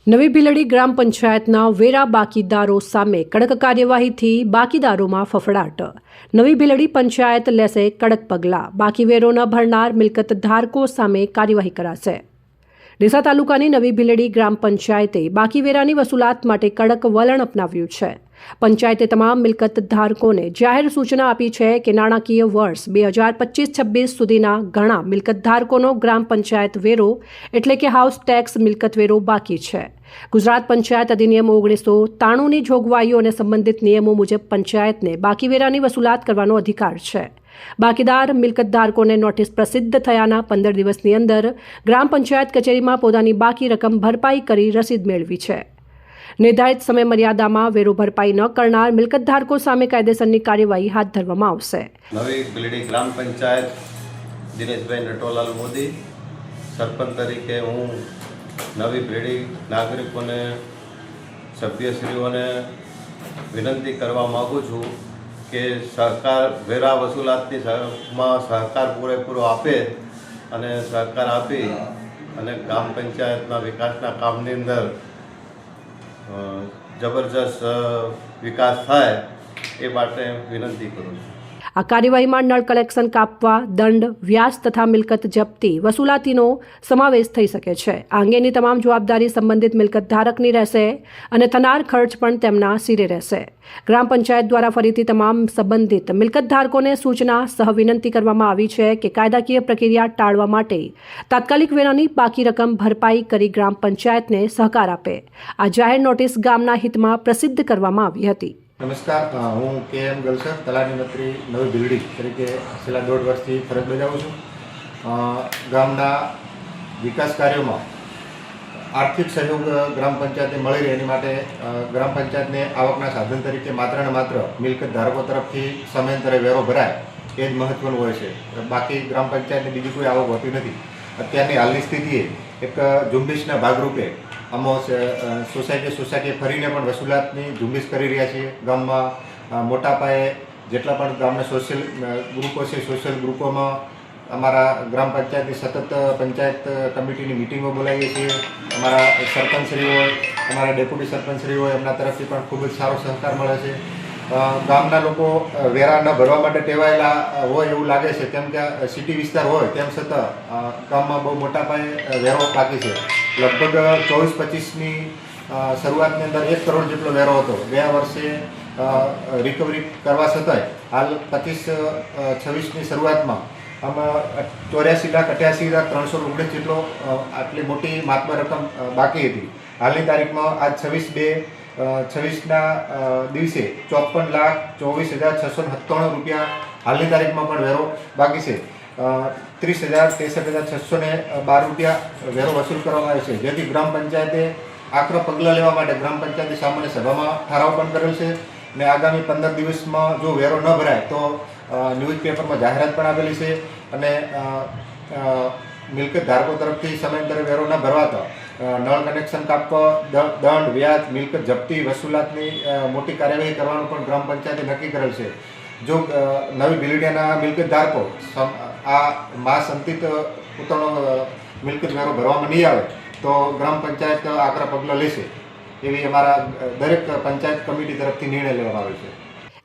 નવી ભીલડી ગ્રામ પંચાયતના વેરા બાકીદારો સામે કડક કાર્યવાહીથી બાકીદારોમાં ફફડાટ. નવી ભીલડી પંચાયત લેશે કડક પગલાં. બાકી વેરો ન ભરનાર મિલકત ધારકો સામે કાર્યવાહી કરાશે. ડીસા તાલુકાની નવી ભીલડી ગ્રામ પંચાયતે બાકી વેરાની વસૂલાત માટે કડક વલણ અપનાવ્યું છે. પંચાયતે તમામ મિલકત ધારકોને જાહેર સૂચના આપી છે કે નાણાકીય વર્ષ 2025-26 સુધીના ઘણા મિલકત ધારકોનો ગ્રામ પંચાયત વેરો એટલે કે હાઉસ ટેક્સ મિલકત વેરો બાકી છે. ગુજરાત પંચાયત અધિનિયમ 1993ની જોગવાઈઓ અને સંબંધિત નિયમો મુજબ પંચાયતને બાકી વેરાની વસૂલાત કરવાનો અધિકાર છે. બાકીદાર મિલકત ધારકોને નોટિસ પ્રસિદ્ધ થયાના 15 દિવસની અંદર ગ્રામ પંચાયત કચેરીમાં પોતાની બાકી રકમ ભરપાઈ કરી રસીદ મેળવી છે. નિર્ધારિત સમય મર્યાદામાં વેરો ભરપાઈ ન કરનાર મિલકત ધારકો સામે કાયદેસરની કાર્યવાહી હાથ ધરવામાં આવશે. નવી ભીલડી ગ્રામ પંચાયત દિનેશભાઈ નટોલાલ મોદી સરપંચ તરીકે હું નવી ભીલડી નાગરિકોને સભ્યશ્રીઓને વિનંતી કરવા માગું છું કે સરકાર વેરા વસૂલાતની સહકાર પૂરેપૂરો આપે અને સહકાર આપી અને ગ્રામ પંચાયતના વિકાસના કામની અંદર જબરજસ્ત વિકાસ થાય એ માટે વિનંતી કરું છું. આ કાર્યવાહીમાં નળ કલેક્શન કાપવા, દંડ, વ્યાજ તથા મિલકત જપ્તી વસૂલાતીનો સમાવેશ થઈ શકે છે. આ અંગેની તમામ જવાબદારી સંબંધિત મિલકત ધારકની રહેશે અને થનાર ખર્ચ પણ તેમના સિરે રહેશે. ગ્રામ પંચાયત દ્વારા ફરીથી તમામ સંબંધિત મિલકત ધારકોને સૂચના સહ વિનંતી કરવામાં આવી છે કે કાયદાકીય પ્રક્રિયા ટાળવા માટે તાત્કાલિક વેરાની બાકી રકમ ભરપાઈ કરી ગ્રામ પંચાયતને સહકાર આપે. આ જાહેર નોટિસ ગામના હિતમાં પ્રસિદ્ધ કરવામાં આવી હતી. નમસ્કાર, હું KM ગલસર, તલાટી મંત્રી નવી ભીલડી તરીકે છેલ્લા 1.5 વર્ષથી ફરજ બજાવું છું. ગામના વિકાસ કાર્યોમાં આર્થિક સહયોગ ગ્રામ પંચાયતને મળી રહે એની માટે ગ્રામ પંચાયતને આવકના સાધન તરીકે માત્ર ને માત્ર મિલકત ધારકો તરફથી સમયાંતરે વેરો ભરાય એ જ મહત્વનું હોય છે. બાકી ગ્રામ પંચાયતને બીજી કોઈ આવક હોતી નથી. અત્યારની હાલની સ્થિતિએ એક ઝુંબેશના ભાગરૂપે અમે સોસાયટી ફરીને પણ વસૂલાતની ઝુંબેશ કરી રહ્યા છીએ. ગામમાં મોટા પાયે જેટલા પણ ગામના સોશિયલ ગ્રુપો છે, સોશિયલ ગ્રુપોમાં અમારા ગ્રામ પંચાયતની સતત પંચાયત કમિટીની મિટિંગો બોલાવીએ છીએ. અમારા સરપંચશ્રી હોય, અમારા ડેપ્યુટી સરપંચશ્રી હોય, એમના તરફથી પણ ખૂબ જ સારો સહકાર મળે છે. ગામના લોકો વેરા ન ભરવા માટે ટેવાયેલા હોય એવું લાગે છે, કેમ કે સિટી વિસ્તાર હોય તેમ છતાં ગામમાં બહુ મોટા પાયે વેરો બાકી છે. લગભગ 24-25ની શરૂઆતની અંદર 1 કરોડ જેટલો વેરો હતો. ગયા વર્ષે રિકવરી કરવા છતાંય હાલ 25-26ની શરૂઆતમાં આમાં 84,88,319 જેટલો આટલી મોટી માતબર રકમ બાકી હતી. હાલની તારીખમાં આજ 26/2/26ના દિવસે 54,24,697 રૂપિયા હાલની તારીખમાં પણ વેરો બાકી છે. 30,63,612 રૂપિયા વેરો વસૂલ કરવામાં આવે છે. જેથી ગ્રામ પંચાયતે આકરા પગલાં લેવા માટે ગ્રામ પંચાયતની સામાન્ય સભામાં ઠરાવ પણ કરેલ છે અને આગામી 15 દિવસમાં જો વેરો ન ભરાય તો ન્યૂઝપેપરમાં જાહેરાત પણ આપેલી છે અને મિલકત ધારકો તરફથી સમયાંતરે વેરો ન ભરવાતા નળ કનેક્શન કાપવા, દંડ, વ્યાજ, મિલકત જપ્તી વસૂલાતની મોટી કાર્યવાહી કરવાનું પણ ગ્રામ પંચાયતે નક્કી કરેલ છે. જો નવી ભીલડીના મિલકત ધારકો આ માસ અંતિત પોતાનો મિલકત વેરો ભરવામાં નહીં આવે તો ગ્રામ પંચાયત આકરા પગલાં લેશે એવી અમારા દરેક પંચાયત કમિટી તરફથી નિર્ણય લેવામાં આવે છે.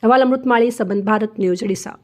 અહેવાલ અમૃતમાળી, સંબંધ ભારત ન્યૂઝ, ડીસા.